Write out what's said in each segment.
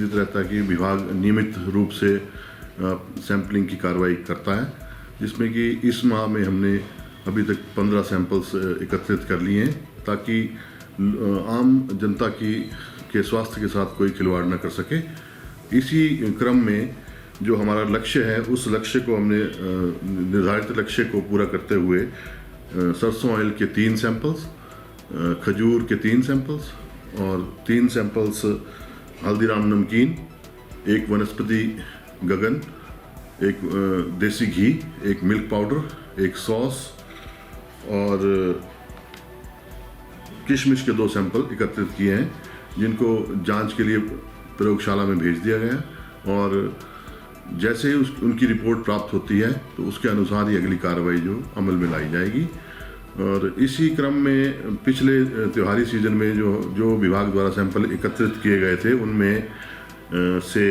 सुनिश्चित रहता है कि विभाग नियमित रूप से सैंपलिंग की कार्रवाई करता है, जिसमें कि इस माह में हमने अभी तक 15 सैंपल्स एकत्रित कर लिए हैं ताकि आम जनता के स्वास्थ्य के साथ कोई खिलवाड़ न कर सके। इसी क्रम में जो हमारा लक्ष्य है, उस लक्ष्य को हमने निर्धारित लक्ष्य को पूरा करते हुए सरसों ऑयल के 3 सैंपल्स, खजूर के 3 सैंपल्स और 3 सैंपल्स हल्दीराम नमकीन, एक वनस्पति गगन, एक देसी घी, एक मिल्क पाउडर, एक सॉस और किशमिश के 2 सैंपल एकत्रित किए हैं, जिनको जांच के लिए प्रयोगशाला में भेज दिया गया है। और जैसे ही उनकी रिपोर्ट प्राप्त होती है तो उसके अनुसार ही अगली कार्रवाई जो अमल में लाई जाएगी। और इसी क्रम में पिछले त्योहारी सीजन में जो विभाग द्वारा सैंपल एकत्रित किए गए थे, उनमें से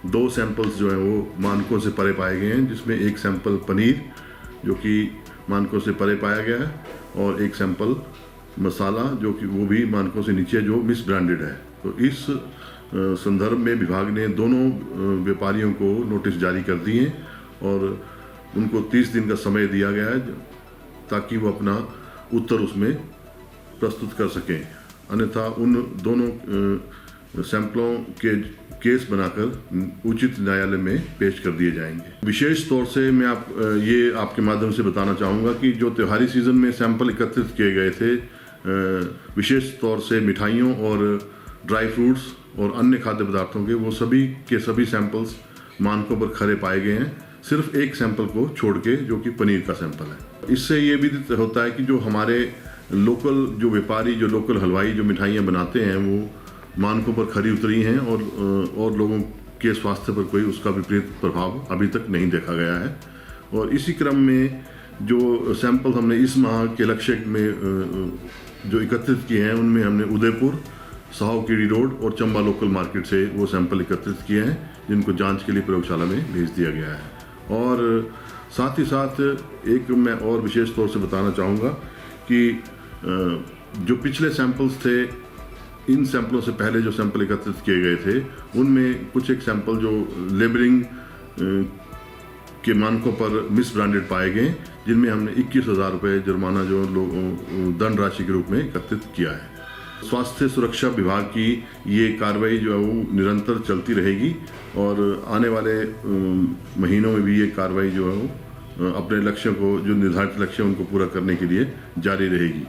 2 सैंपल्स जो हैं वो मानकों से परे पाए गए हैं, जिसमें एक सैंपल पनीर जो कि मानकों से परे पाया गया है और एक सैंपल मसाला जो कि वो भी मानकों से नीचे, जो मिस ब्रांडेड है। तो इस संदर्भ में विभाग ने दोनों व्यापारियों को नोटिस जारी कर दिए और उनको 30 दिन का समय दिया गया है ताकि वो अपना उत्तर उसमें प्रस्तुत कर सकें, अन्यथा उन दोनों सैंपलों के केस बनाकर उचित न्यायालय में पेश कर दिए जाएंगे। विशेष तौर से मैं ये आपके माध्यम से बताना चाहूँगा कि जो त्योहारी सीजन में सैंपल एकत्रित किए गए थे, विशेष तौर से मिठाइयों और ड्राई फ्रूट्स और अन्य खाद्य पदार्थों के, वो सभी के सभी सैंपल्स मानकों पर खरे पाए गए हैं, सिर्फ एक सैंपल को छोड़ के, जो कि पनीर का सैंपल है। इससे ये भी होता है कि जो हमारे लोकल जो व्यापारी, जो लोकल हलवाई जो मिठाइयाँ बनाते हैं, वो मानकों पर खरी उतरी हैं और लोगों के स्वास्थ्य पर कोई उसका विपरीत प्रभाव अभी तक नहीं देखा गया है। और इसी क्रम में जो सैंपल हमने इस माह के लक्ष्य में जो एकत्रित किए हैं, उनमें हमने उदयपुर, साहूकीड़ी रोड और चंबा लोकल मार्केट से वो सैंपल एकत्रित किए हैं, जिनको जांच के लिए प्रयोगशाला में भेज दिया गया है। और साथ ही साथ एक मैं और विशेष तौर से बताना चाहूँगा कि जो पिछले सैंपल्स थे, इन सैंपलों से पहले जो सैंपल एकत्रित किए गए थे, उनमें कुछ एक सैंपल जो लेबलिंग के मानकों पर मिस ब्रांडेड पाए गए, जिनमें हमने 21,000 रुपये जुर्माना जो दंड राशि के रूप में एकत्रित किया है। स्वास्थ्य सुरक्षा विभाग की ये कार्रवाई जो है वो निरंतर चलती रहेगी और आने वाले महीनों में भी ये कार्रवाई जो है वो अपने लक्ष्यों को, जो निर्धारित लक्ष्य उनको पूरा करने के लिए जारी रहेगी।